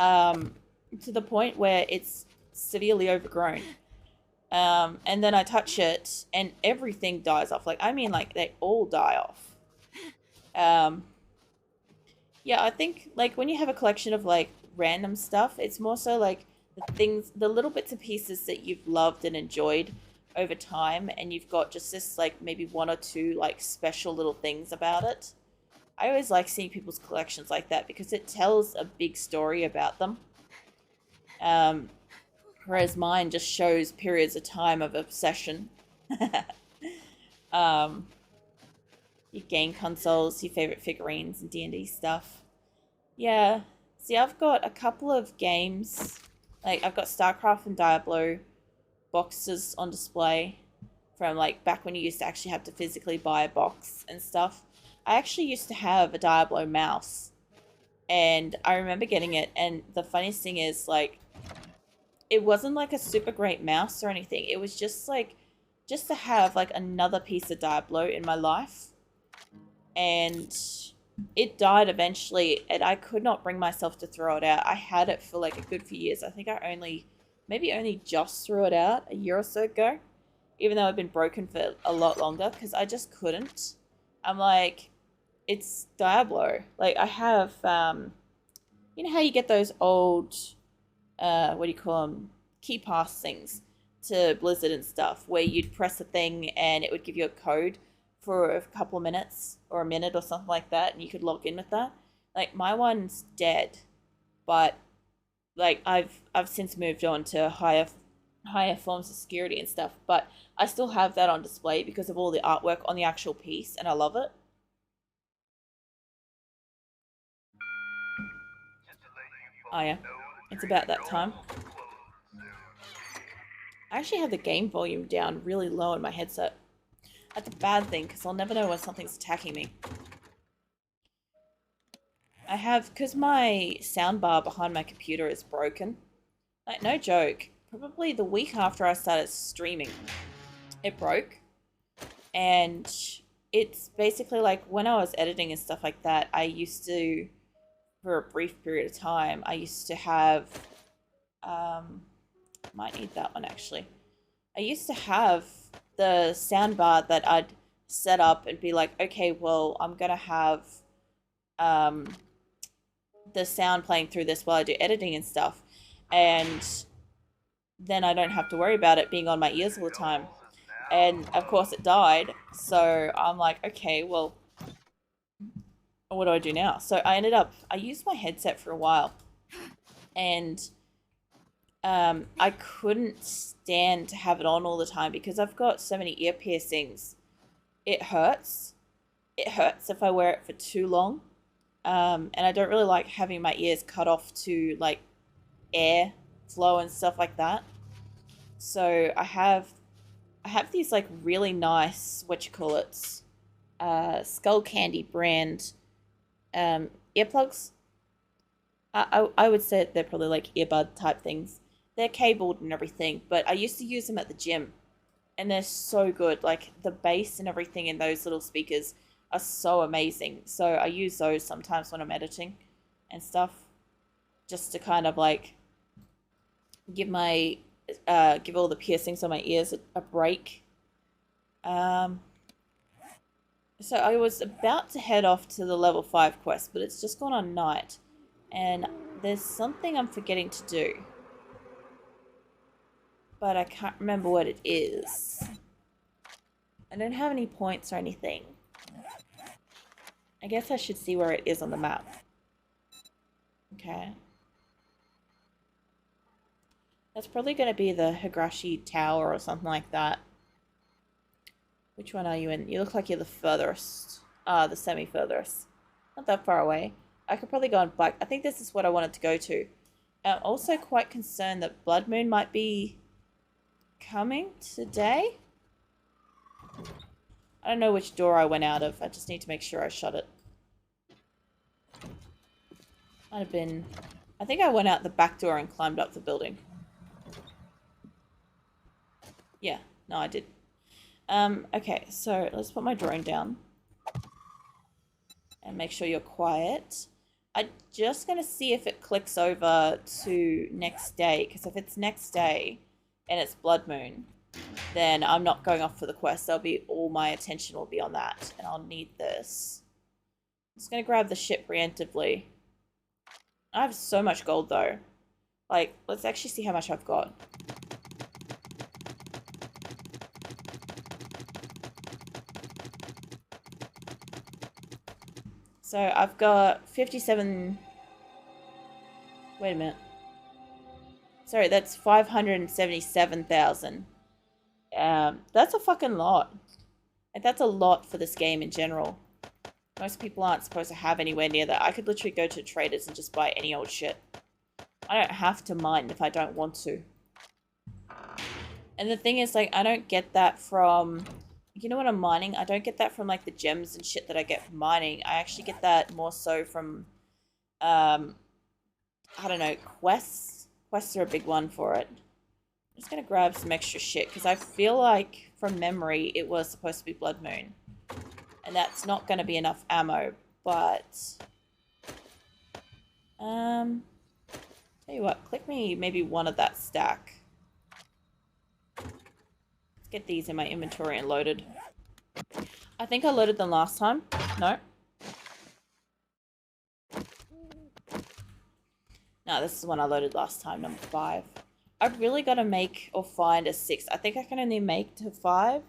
to the point where it's severely overgrown. And then I touch it and everything dies off. Like, I mean, like, they all die off. Um, yeah, I think, like, when you have a collection of, like, random stuff, it's more so, like, the little bits and pieces that you've loved and enjoyed over time, and you've got just this, like, maybe one or two, like, special little things about it. I always like seeing people's collections like that because it tells a big story about them. Um, Whereas mine just shows periods of time of obsession. um, your game consoles, your favorite figurines, and D&D stuff. Yeah. See, I've got a couple of games. Like, I've got StarCraft and Diablo boxes on display from, like, back when you used to actually have to physically buy a box and stuff. I actually used to have a Diablo mouse. And I remember getting it. And the funniest thing is, like, it wasn't like a super great mouse or anything. It was just like, just to have like another piece of Diablo in my life. And it died eventually, and I could not bring myself to throw it out. I had it for like a good few years. I think maybe only just threw it out a year or so ago, even though it had been broken for a lot longer, because I just couldn't. I'm like, it's Diablo. Like, I have, you know how you get those old, what do you call them, key pass things to Blizzard and stuff, where you'd press a thing and it would give you a code for a couple of minutes or a minute or something like that, and you could log in with that. Like, my one's dead, but like I've since moved on to higher forms of security and stuff, but I still have that on display because of all the artwork on the actual piece, and I love it. Oh yeah, it's about that time. I actually have the game volume down really low in my headset. That's a bad thing because I'll never know when something's attacking me. I have, because my soundbar behind my computer is broken. Like, no joke. Probably the week after I started streaming, it broke. And it's basically like when I was editing and stuff like that, I used to, for a brief period of time, I used to have, might need that one actually. I used to have the soundbar that I'd set up and be like, okay, well, I'm gonna have um, the sound playing through this while I do editing and stuff, and then I don't have to worry about it being on my ears all the time. And of course, it died, so I'm like, okay, well, what do I do now? So I used my headset for a while, and I couldn't stand to have it on all the time because I've got so many ear piercings. It hurts. It hurts if I wear it for too long. And I don't really like having my ears cut off to like air flow and stuff like that. So I have these like really nice, what you call it, Skull Candy brand earplugs. I would say they're probably like earbud type things. They're cabled and everything, but I used to use them at the gym, and they're so good. Like, the bass and everything in those little speakers are so amazing. So I use those sometimes when I'm editing and stuff, just to kind of like give my give all the piercings on my ears a break. Um, so I was about to head off to the level 5 quest, but it's just gone on night, and there's something I'm forgetting to do, but I can't remember what it is. I don't have any points or anything. I guess I should see where it is on the map. Okay. That's probably going to be the Higashi Tower or something like that. Which one are you in? You look like you're the furthest. The semi-furthest. Not that far away. I could probably go on bike. I think this is what I wanted to go to. I'm also quite concerned that Blood Moon might be coming today. I don't know which door I went out of. I just need to make sure I shut it. Might have been... I think I went out the back door and climbed up the building. Yeah, no, I did. Okay, so let's put my drone down. And make sure you're quiet. I'm just going to see if it clicks over to next day, because if it's next day and it's blood moon, then I'm not going off for the quest. There'll be all my attention will be on that, and I'll need this. I'm just going to grab the ship preemptively. I have so much gold though. Like, let's actually see how much I've got. So I've got 57. Wait a minute. Sorry, that's 577,000. That's a fucking lot. And that's a lot for this game in general. Most people aren't supposed to have anywhere near that. I could literally go to traders and just buy any old shit. I don't have to mine if I don't want to. And the thing is, like, I don't get that from... You know what I'm mining? I don't get that from, like, the gems and shit that I get from mining. I actually get that more so from, I don't know, quests. Quests are a big one for it. I'm just going to grab some extra shit, because I feel like, from memory, it was supposed to be Blood Moon. And that's not going to be enough ammo, but... Tell you what, click me maybe one of that stack. Let's get these in my inventory and loaded. I think I loaded them last time. No. No, this is one I loaded last time, number 5. I've really got to make or find a 6. I think I can only make to 5.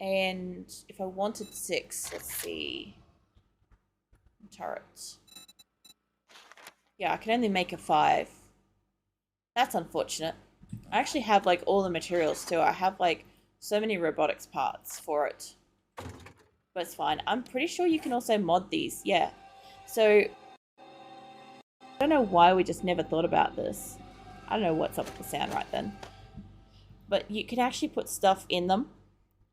And if I wanted 6, let's see. Turrets. Yeah, I can only make a 5. That's unfortunate. I actually have, like, all the materials, too. I have, like, so many robotics parts for it. But it's fine. I'm pretty sure you can also mod these. Yeah. So, I don't know why we just never thought about this. I don't know what's up with the sound right then. But you can actually put stuff in them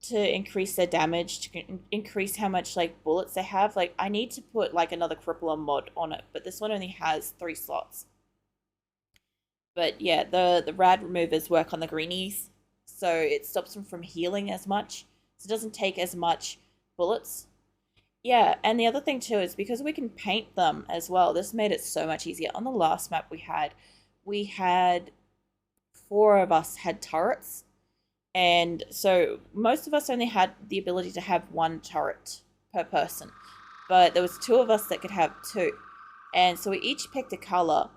to increase their damage, to increase how much, like, bullets they have. Like, I need to put, like, another crippler mod on it, but this one only has 3 slots. But yeah, the rad removers work on the greenies, so it stops them from healing as much. So it doesn't take as much bullets. Yeah, and the other thing too is because we can paint them as well, this made it so much easier. On the last map we had 4 of us had turrets. And so most of us only had the ability to have 1 turret per person. But there was 2 of us that could have 2. And so we each picked a color,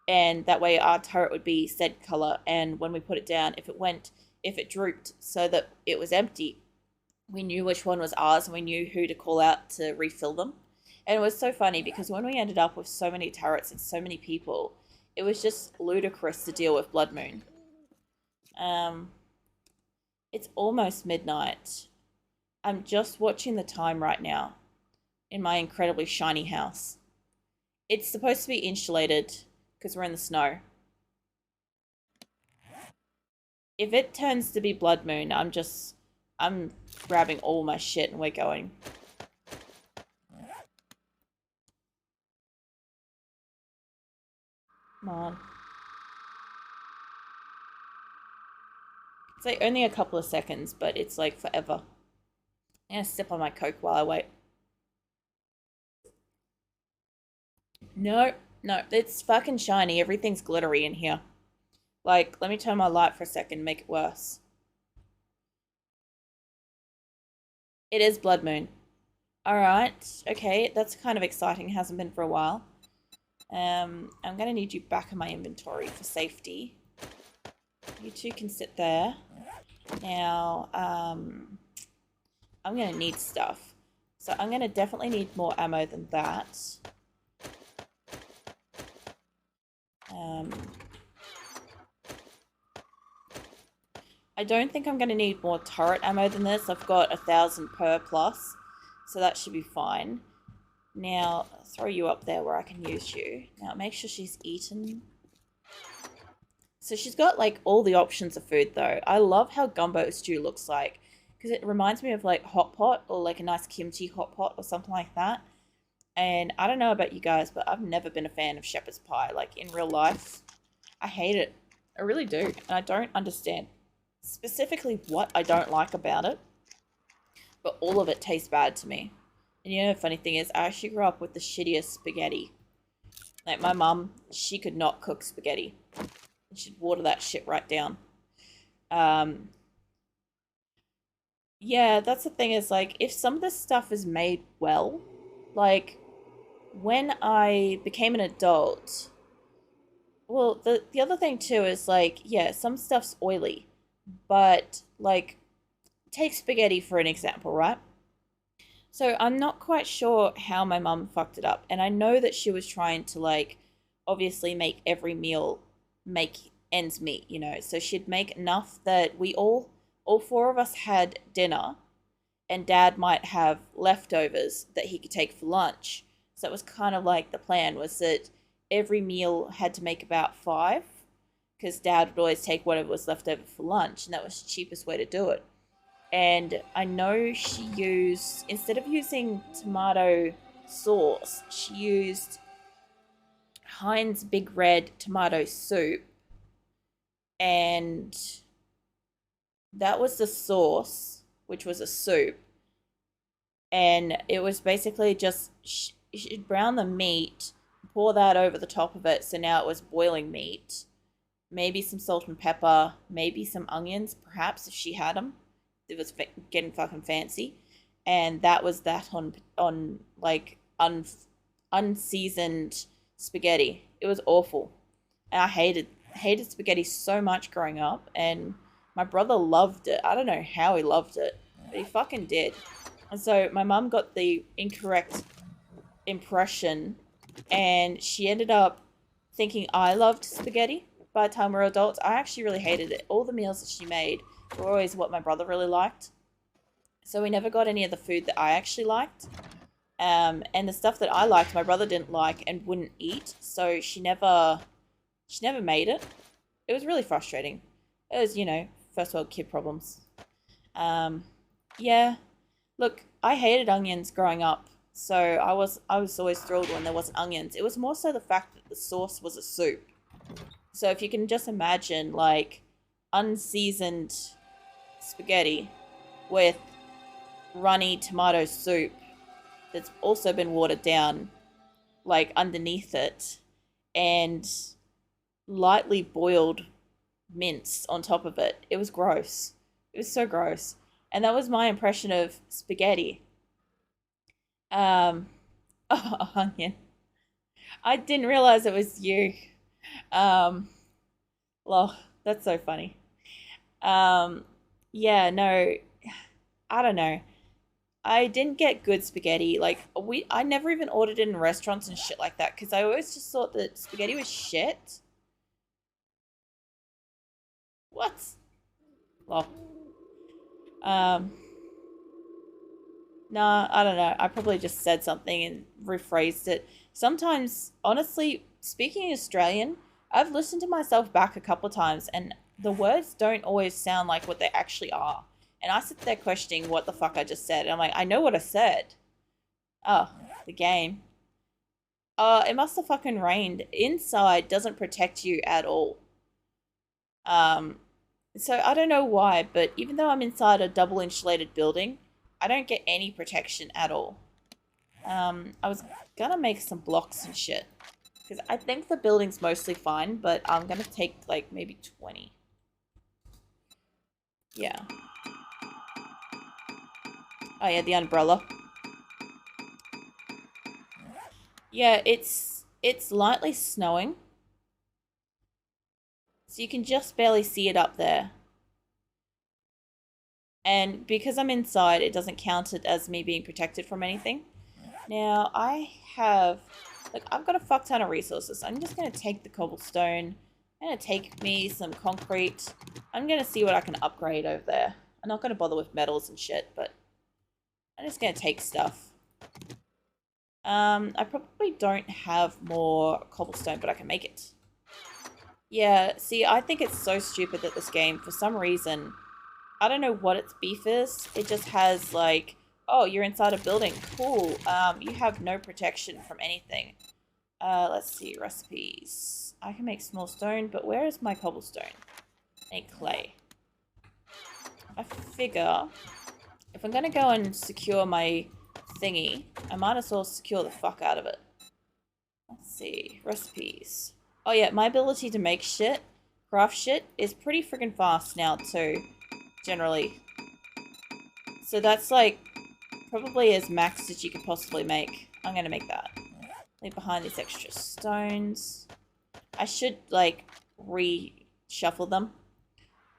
and that way our turret would be said color, and when we put it down, if it drooped so that it was empty, we knew which one was ours and we knew who to call out to refill them. And it was so funny because when we ended up with so many turrets and so many people, it was just ludicrous to deal with Blood Moon. It's almost midnight. I'm just watching the time right now in my incredibly shiny house. It's supposed to be insulated because we're in the snow. If it turns to be Blood Moon, I'm grabbing all my shit and we're going. Come on. It's like only a couple of seconds, but it's like forever. I'm gonna sip on my Coke while I wait. No, it's fucking shiny. Everything's glittery in here. Like, let me turn my light for a second and make it worse. It is Blood Moon. Alright, okay, that's kind of exciting. Hasn't been for a while. I'm gonna need you back in my inventory for safety. You two can sit there. Now, I'm gonna need stuff. So I'm gonna definitely need more ammo than that. I don't think I'm going to need more turret ammo than this. I've got 1,000 per plus, so that should be fine. Now, I'll throw you up there where I can use you. Now, make sure she's eaten. So she's got, like, all the options of food, though. I love how gumbo stew looks like, because it reminds me of, like, hot pot, or, like, a nice kimchi hot pot, or something like that. And I don't know about you guys, but I've never been a fan of shepherd's pie, like, in real life. I hate it. I really do. And I don't understand specifically what I don't like about it. But all of it tastes bad to me. And you know the funny thing is, I actually grew up with the shittiest spaghetti. Like, my mum, she could not cook spaghetti. She'd water that shit right down. Um, yeah, that's the thing is, like, if some of this stuff is made well, like, when I became an adult, well, the other thing too is, like, yeah, some stuff's oily, but, like, take spaghetti for an example, right? So I'm not quite sure how my mum fucked it up. And I know that she was trying to, like, obviously make every meal make ends meet, you know. So she'd make enough that we all four of us had dinner, and dad might have leftovers that he could take for lunch. So it was kind of like the plan was that every meal had to make about five, because dad would always take whatever was left over for lunch, and that was the cheapest way to do it. And I know she used, instead of using tomato sauce, she used Heinz Big Red tomato soup, and that was the sauce, which was a soup. And it was basically just, she'd brown the meat, pour that over the top of it, so now it was boiling meat. Maybe some salt and pepper, maybe some onions, perhaps if she had them. It was getting fucking fancy, and that was that on like unseasoned spaghetti. It was awful, and I hated spaghetti so much growing up, and my brother loved it. I don't know how he loved it, but he fucking did. And so my mum got the incorrect impression, and she ended up thinking I loved spaghetti. By the time we were adults, I actually really hated it. All the meals that she made were always what my brother really liked. So we never got any of the food that I actually liked. And the stuff that I liked, my brother didn't like and wouldn't eat. So she never made it. It was really frustrating. It was, you know, first world kid problems. Um, yeah. Look, I hated onions growing up. So I was always thrilled when there wasn't onions. It was more so the fact that the sauce was a soup. So if you can just imagine, like, unseasoned spaghetti with runny tomato soup that's also been watered down, like, underneath it, and lightly boiled mince on top of it. It was gross. It was so gross. And that was my impression of spaghetti. Um, oh, onion. I didn't realize it was you. Um, Lol, that's so funny. Um, yeah, no, I don't know. I didn't get good spaghetti. Like, I never even ordered it in restaurants and shit like that because I always just thought that spaghetti was shit. What? Well, um, nah, I don't know. I probably just said something and rephrased it. Sometimes, honestly, speaking Australian, I've listened to myself back a couple of times and the words don't always sound like what they actually are. And I sit there questioning what the fuck I just said. And I'm like, I know what I said. Oh, the game. It must have fucking rained. Inside doesn't protect you at all. Um, so I don't know why, but even though I'm inside a double insulated building, I don't get any protection at all. I was gonna make some blocks and shit. Because I think the building's mostly fine, but I'm gonna take, like, maybe 20. Yeah. Oh yeah, the umbrella. Yeah, it's lightly snowing. So you can just barely see it up there. And because I'm inside, it doesn't count it as me being protected from anything. Now, look, I've got a fuck ton of resources. I'm just going to take the cobblestone. I'm going to take me some concrete. I'm going to see what I can upgrade over there. I'm not going to bother with metals and shit, but I'm just going to take stuff. I probably don't have more cobblestone, but I can make it. Yeah, see, I think it's so stupid that this game, for some reason, I don't know what its beef is. It just has, like, oh, you're inside a building. Cool. You have no protection from anything. Let's see, recipes. I can make small stone, but where is my cobblestone? I need clay. I figure if I'm gonna go and secure my thingy, I might as well secure the fuck out of it. Let's see. Recipes. Oh yeah, my ability to make shit, craft shit, is pretty freaking fast now too, generally. So that's like probably as max as you could possibly make. I'm gonna make that. Leave behind these extra stones. I should like reshuffle them.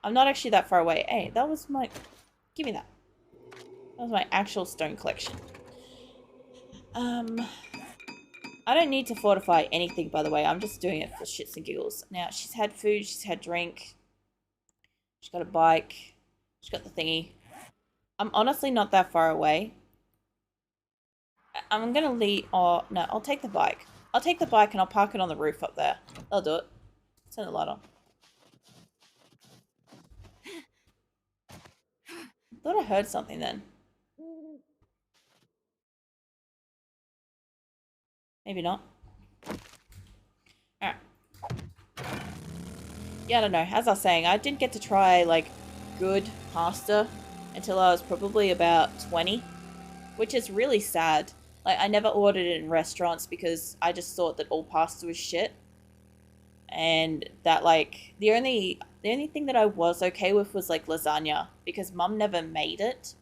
I'm not actually that far away. Hey, that was my... Give me that. That was my actual stone collection. I don't need to fortify anything, by the way. I'm just doing it for shits and giggles. Now, she's had food. She's had drink. She's got a bike. She's got the thingy. I'm honestly not that far away. I'm going to leave... Oh, no. I'll take the bike. I'll take the bike and I'll park it on the roof up there. I'll do it. Turn the light on. I thought I heard something then. Maybe not. Alright. Yeah, I don't know. As I was saying, I didn't get to try, like, good pasta until I was probably about 20. Which is really sad. Like, I never ordered it in restaurants because I just thought that all pasta was shit. And that, like, the only thing that I was okay with was, like, lasagna. Because Mum never made it.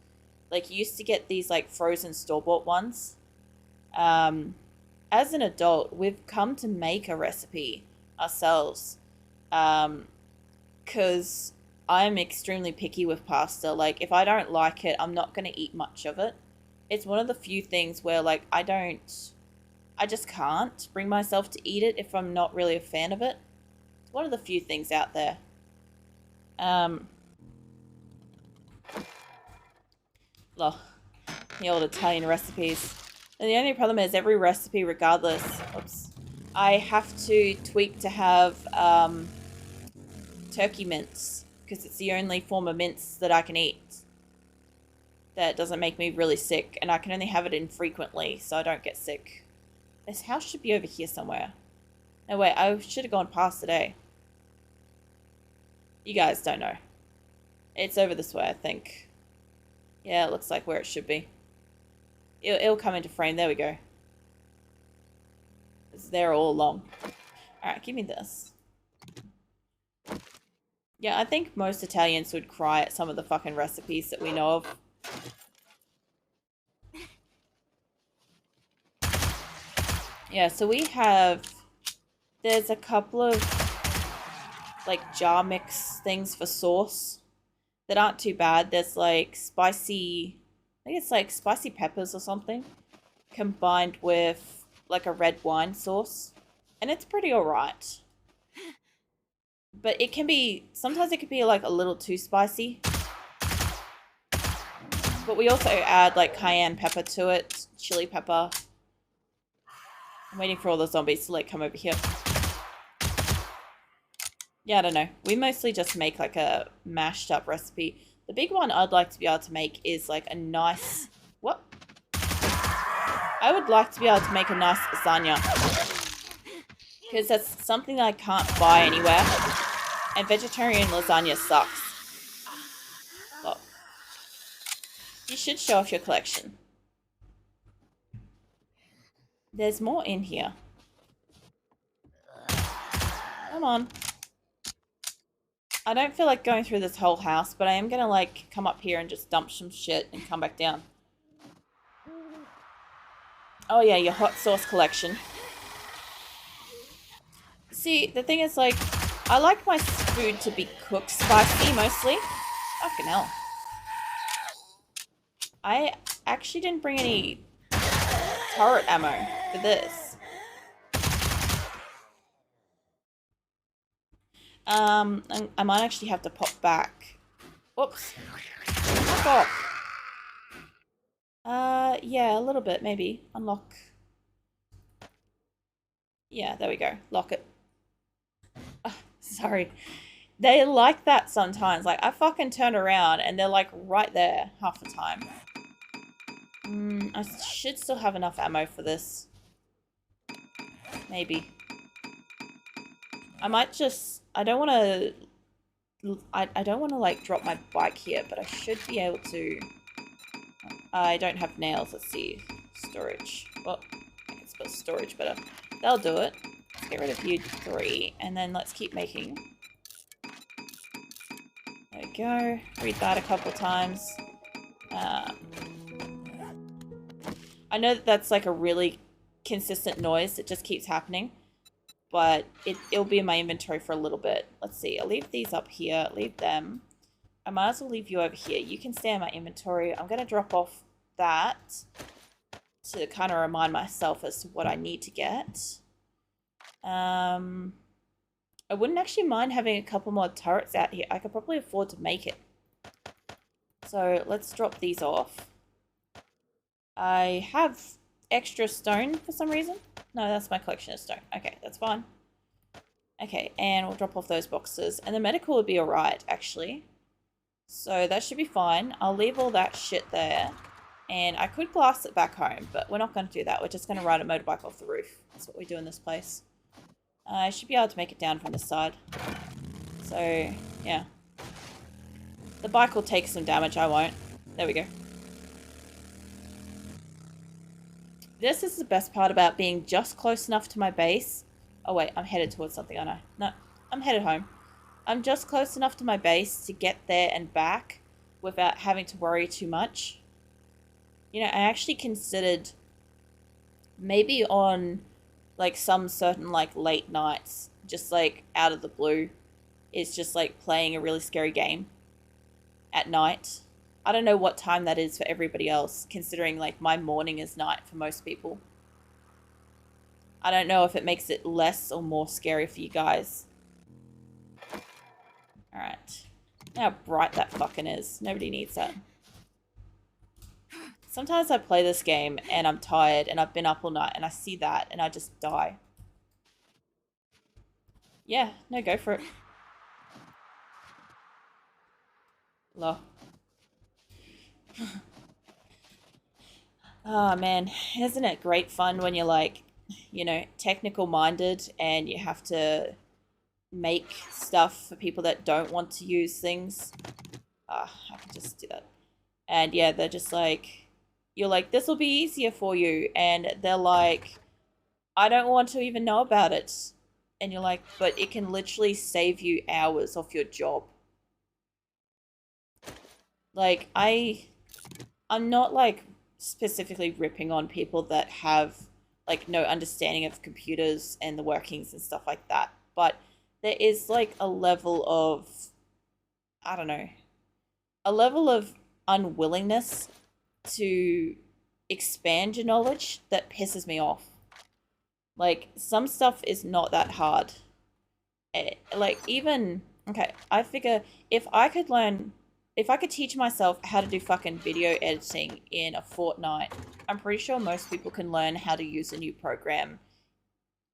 Like, you used to get these, like, frozen store-bought ones. As an adult, we've come to make a recipe ourselves. Because I'm extremely picky with pasta. Like, if I don't like it, I'm not going to eat much of it. It's one of the few things where, like, I just can't bring myself to eat it if I'm not really a fan of it. It's one of the few things out there. Look, the old Italian recipes. And the only problem is every recipe, regardless, oops, I have to tweak to have turkey mince because it's the only form of mince that I can eat that doesn't make me really sick, and I can only have it infrequently so I don't get sick. This house should be over here somewhere. No, wait, I should have gone past today. You guys don't know. It's over this way, I think. Yeah, it looks like where it should be. It'll come into frame. There we go. It's there all along. Alright, give me this. Yeah, I think most Italians would cry at some of the fucking recipes that we know of. Yeah, so we have... There's a couple of, like, jar mix things for sauce that aren't too bad. There's, like, spicy... I think it's like spicy peppers or something combined with like a red wine sauce. And it's pretty alright. But it can be, sometimes it can be like a little too spicy. But we also add like cayenne pepper to it, chili pepper. I'm waiting for all the zombies to like come over here. Yeah, I don't know. We mostly just make like a mashed up recipe. The big one I'd like to be able to make is like a nice... What? I would like to be able to make a nice lasagna. Because that's something that I can't buy anywhere. And vegetarian lasagna sucks. Look. You should show off your collection. There's more in here. Come on. I don't feel like going through this whole house, but I am gonna like come up here and just dump some shit and come back down. Oh yeah, your hot sauce collection. See, the thing is like, I like my food to be cooked spicy mostly. Fucking hell. I actually didn't bring any turret ammo for this. I might actually have to pop back. Whoops. Fuck off. Yeah, a little bit, maybe. Unlock. Yeah, there we go. Lock it. Sorry. They like that sometimes. Like, I fucking turn around and they're like right there half the time. I should still have enough ammo for this. Maybe. I might just... I don't want to like drop my bike here, but I should be able to... I don't have nails. Let's see. storage. Well, I can spell storage better. That'll do it. Let's get rid of you 3, and then let's keep making. There we go. Read that a couple times. I know that that's like a really consistent noise that just keeps happening, but it'll be in my inventory for a little bit. Let's see. I'll leave these up here. Leave them. I might as well leave you over here. You can stay in my inventory. I'm going to drop off that to kind of remind myself as to what I need to get. I wouldn't actually mind having a couple more turrets out here. I could probably afford to make it. So let's drop these off. I have extra stone for some reason. No, that's my collection of stone. Okay, that's fine. Okay, and we'll drop off those boxes. And the medical would be alright, actually. So that should be fine. I'll leave all that shit there. And I could glass it back home, but we're not going to do that. We're just going to ride a motorbike off the roof. That's what we do in this place. I should be able to make it down from this side. So, yeah. The bike will take some damage, I won't. There we go. This is the best part about being just close enough to my base. Oh wait, I'm headed towards something, aren't I? No, I'm headed home. I'm just close enough to my base to get there and back without having to worry too much. You know, I actually considered maybe on like some certain like late nights, just like out of the blue, is just like playing a really scary game at night. I don't know what time that is for everybody else, considering like my morning is night for most people. I don't know if it makes it less or more scary for you guys. Alright. How bright that fucking is. Nobody needs that. Sometimes I play this game and I'm tired and I've been up all night and I see that and I just die. Yeah, no, go for it. Low. Oh man, isn't it great fun when you're like, you know, technical minded and you have to make stuff for people that don't want to use things. I can just do that. And yeah, they're just like, you're like, this will be easier for you. And they're like, I don't want to even know about it. And you're like, but it can literally save you hours off your job. Like, I'm not like specifically ripping on people that have like no understanding of computers and the workings and stuff like that. But there is like a level of, I don't know, a level of unwillingness to expand your knowledge that pisses me off. Like, some stuff is not that hard. Like, even, okay, I figure if I could teach myself how to do fucking video editing in a fortnight, I'm pretty sure most people can learn how to use a new program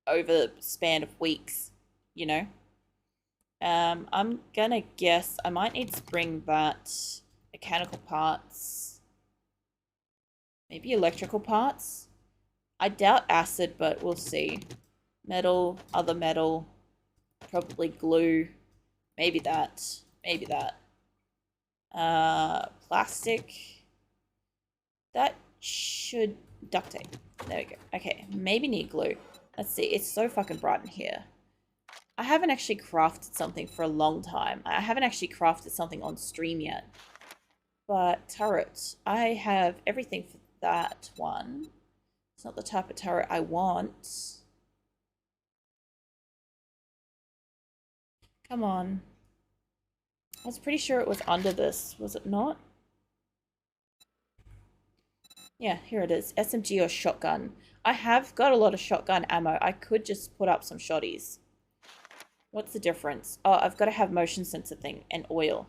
over the span of weeks, you know? I'm gonna guess I might need to bring that mechanical parts, maybe electrical parts. I doubt acid, but we'll see. Metal, other metal, probably glue, maybe that, maybe that. Plastic. That should duct tape. There we go. Okay, maybe need glue. Let's see. It's so fucking bright in here. I haven't actually crafted something for a long time. I haven't actually crafted something on stream yet. But turret. I have everything for that one. It's not the type of turret I want. Come on. I was pretty sure it was under this. Was it not? Yeah, here it is. SMG or shotgun. I have got a lot of shotgun ammo. I could just put up some shotties. What's the difference? Oh, I've got to have motion sensor thing and oil.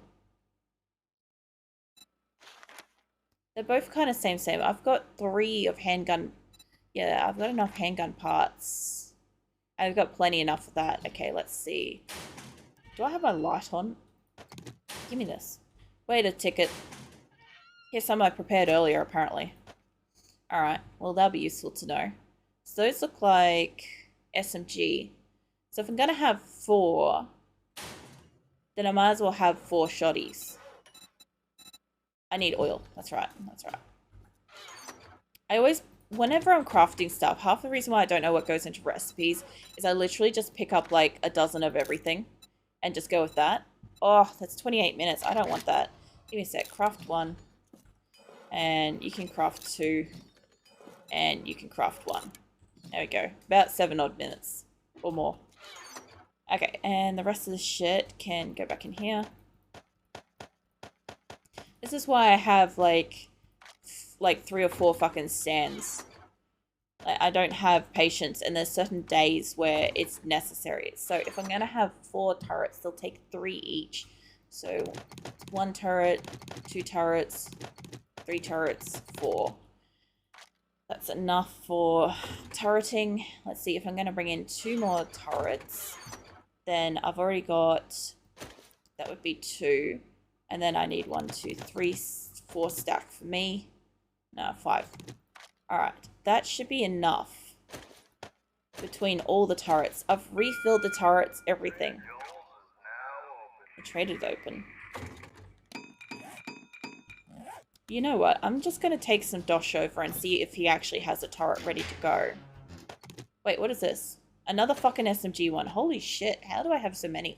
They're both kind of same. I've got 3 of handgun. Yeah, I've got enough handgun parts. I've got plenty enough of that. Okay, let's see. Do I have my light on? Give me this. Wait a ticket. Here's some I prepared earlier, apparently. Alright, well that'll be useful to know. So those look like SMG. So if I'm going to have 4, then I might as well have 4 shotties. I need oil. That's right. That's right. I always whenever I'm crafting stuff, half the reason why I don't know what goes into recipes is I literally just pick up like a dozen of everything and just go with that. Oh, that's 28 minutes. I don't want that. Give me a sec. Craft 1. And you can craft 2. And you can craft 1. There we go. About 7 odd minutes. Or more. Okay, and the rest of the shit can go back in here. This is why I have like 3 or 4 fucking stands. I don't have patience, and there's certain days where it's necessary. So if I'm gonna have 4 turrets, they'll take 3 each. So 1 turret, 2 turrets, 3 turrets, 4. That's enough for turreting. Let's see if I'm gonna bring in 2 more turrets. Then I've already got, that would be 2. And then I need 1, 2, 3, 4 stack for me. No, 5. Alright, that should be enough between all the turrets. I've refilled the turrets, everything. The trader's open. You know what? I'm just going to take some dosh over and see if he actually has a turret ready to go. Wait, what is this? Another fucking SMG one. Holy shit, how do I have so many?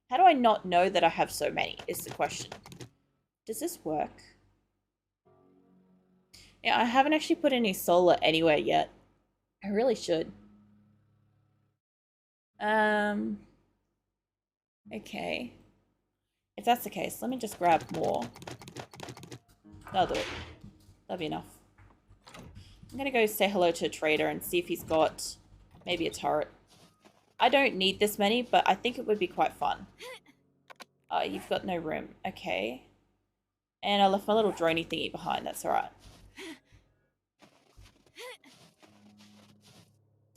How do I not know that I have so many is the question. Does this work? Yeah, I haven't actually put any solar anywhere yet. I really should. Okay. If that's the case, let me just grab more. That'll do it. That'll be enough. I'm gonna go say hello to a trader and see if he's got maybe a turret. I don't need this many, but I think it would be quite fun. You've got no room. Okay. And I left my little droney thingy behind. That's alright.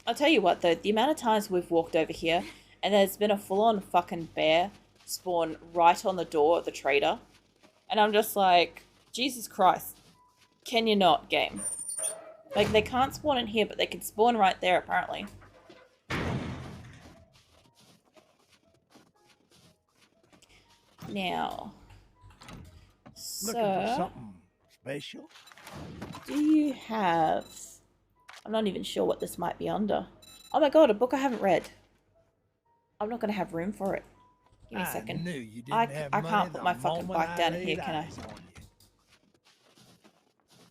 I'll tell you what though, the amount of times we've walked over here and there's been a full-on fucking bear spawn right on the door of the trader. And I'm just like, Jesus Christ. Can you not, game? Like, they can't spawn in here, but they can spawn right there, apparently. Now, looking for something special? Do you have... I'm not even sure what this might be under. Oh my god, a book I haven't read. I'm not going to have room for it. Give me a second. I can't put my fucking bike down here, can I?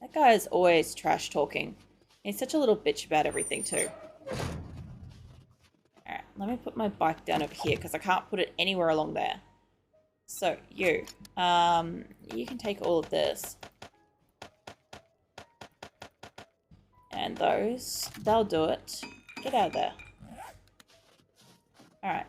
That guy is always trash talking. He's such a little bitch about everything too. Alright, let me put my bike down over here because I can't put it anywhere along there. So, you can take all of this. And those. They'll do it. Get out of there. Alright.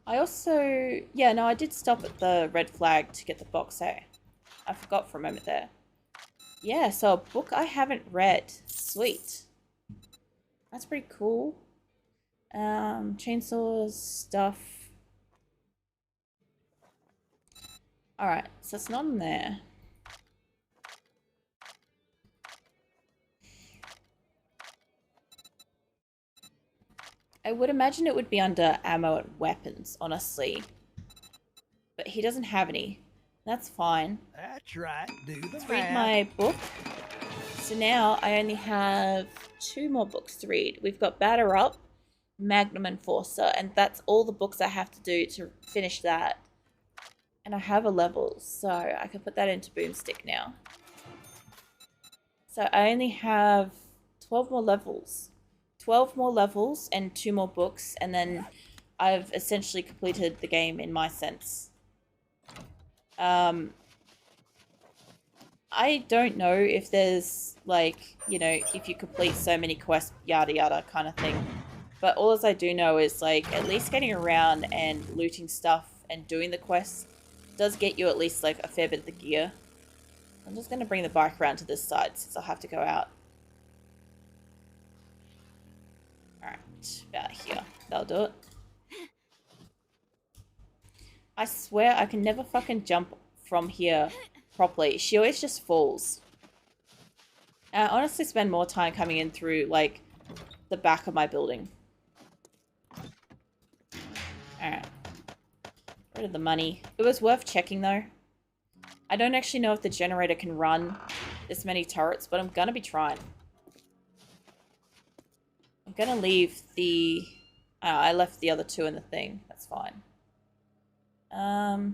I also... Yeah, no, I did stop at the red flag to get the box, eh? I forgot for a moment there. Yeah, so a book I haven't read. Sweet. That's pretty cool. Chainsaws, stuff. Alright, so it's not in there. I would imagine it would be under ammo and weapons, honestly. But he doesn't have any. That's fine. That's right. Let's read my book. So now I only have 2 more books to read. We've got Batter Up, Magnum Enforcer, and that's all the books I have to do to finish that. And I have a level, so I can put that into Boomstick now. So I only have 12 more levels. 12 more levels and 2 more books, and then I've essentially completed the game in my sense. I don't know if there's, like, you know, if you complete so many quests, yada yada kind of thing. But all as I do know is, like, at least getting around and looting stuff and doing the quests does get you at least, like, a fair bit of the gear. I'm just going to bring the bike around to this side since I'll have to go out. Alright, about here. That'll do it. I swear I can never fucking jump from here properly. She always just falls. And I honestly spend more time coming in through, like, the back of my building. Alright. Rid of the money. It was worth checking, though. I don't actually know if the generator can run this many turrets, but I'm gonna be trying. I'm gonna leave the... I left the other two in the thing. That's fine. I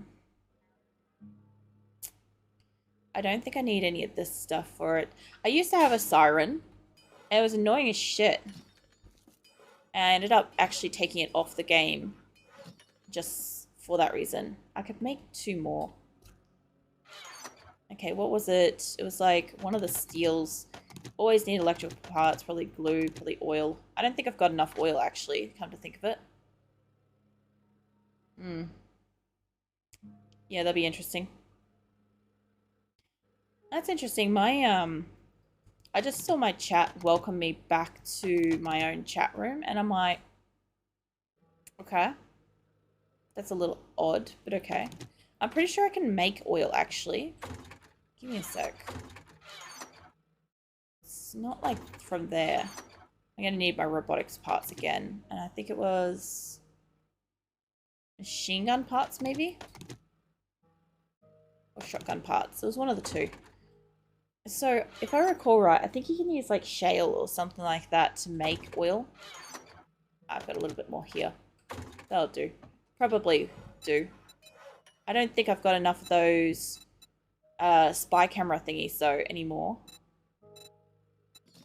don't think I need any of this stuff for it. I used to have a siren. And it was annoying as shit. And I ended up actually taking it off the game. Just for that reason. I could make 2 more. Okay, what was it? It was like one of the steels. Always need electrical parts. Probably glue, probably oil. I don't think I've got enough oil actually, come to think of it. Yeah, that'd be interesting. That's interesting. I just saw my chat welcome me back to my own chat room, and I'm like, okay. That's a little odd, but okay. I'm pretty sure I can make oil, actually. Give me a sec. It's not like from there. I'm gonna need my robotics parts again. And I think it was... machine gun parts, maybe? Or shotgun parts. It was one of the two. So, if I recall right, I think you can use like shale or something like that to make oil. I've got a little bit more here. That'll do. Probably do. I don't think I've got enough of those spy camera thingies though anymore.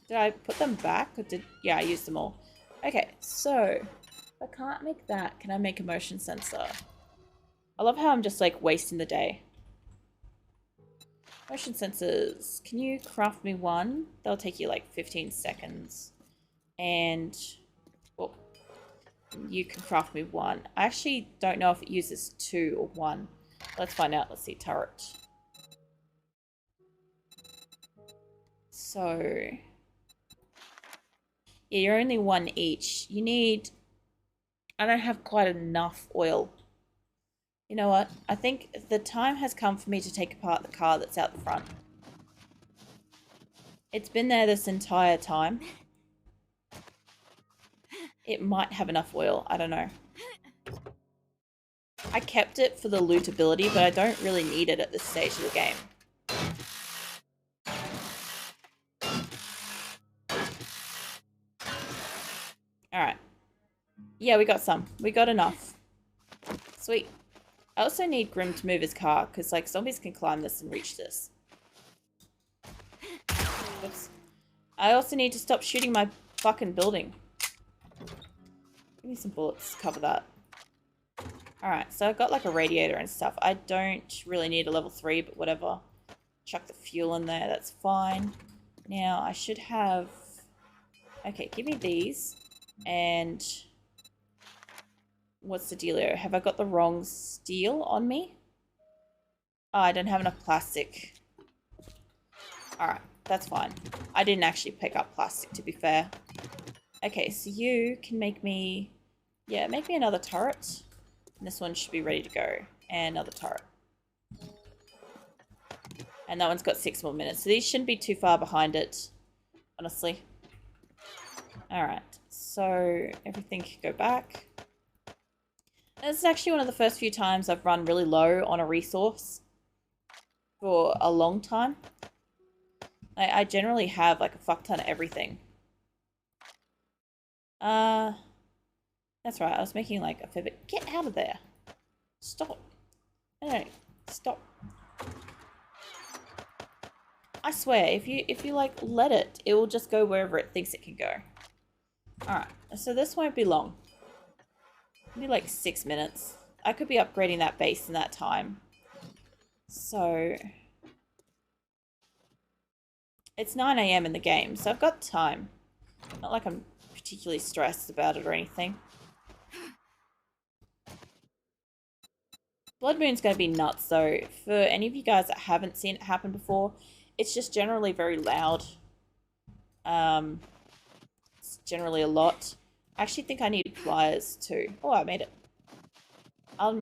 Did I put them back? Or did... yeah, I used them all. Okay, so if I can't make that, can I make a motion sensor? I love how I'm just like wasting the day. Motion sensors. Can you craft me one? They'll take you like 15 seconds. And well, you can craft me one. I actually don't know if it uses 2 or 1. Let's find out. Let's see. Turret. So yeah, you're only 1 each. You need... I don't have quite enough oil. You know what? I think the time has come for me to take apart the car that's out the front. It's been there this entire time. It might have enough oil. I don't know. I kept it for the lootability, but I don't really need it at this stage of the game. Alright. Yeah, we got some. We got enough. Sweet. I also need Grim to move his car, because, like, zombies can climb this and reach this. Oops. I also need to stop shooting my fucking building. Give me some bullets to cover that. Alright, so I've got, like, a radiator and stuff. I don't really need a level 3, but whatever. Chuck the fuel in there, that's fine. Now, I should have... okay, give me these. And... what's the dealio? Have I got the wrong steel on me? Oh, I don't have enough plastic. Alright, that's fine. I didn't actually pick up plastic, to be fair. Okay, so you can make me... yeah, make me another turret. And this one should be ready to go. And another turret. And that one's got 6 more minutes. So these shouldn't be too far behind it, honestly. Alright, so everything can go back. This is actually one of the first few times I've run really low on a resource for a long time. I generally have like a fuck ton of everything. That's right, I was making like a fair bit. Get out of there. Stop. No, stop. I swear, if you like let it, it will just go wherever it thinks it can go. Alright, so this won't be long. Maybe like 6 minutes. I could be upgrading that base in that time. So... it's 9 AM in the game, so I've got time. Not like I'm particularly stressed about it or anything. Blood Moon's going to be nuts though. For any of you guys that haven't seen it happen before, it's just generally very loud. It's generally a lot. I actually think I need pliers too. Oh, I made it. I'll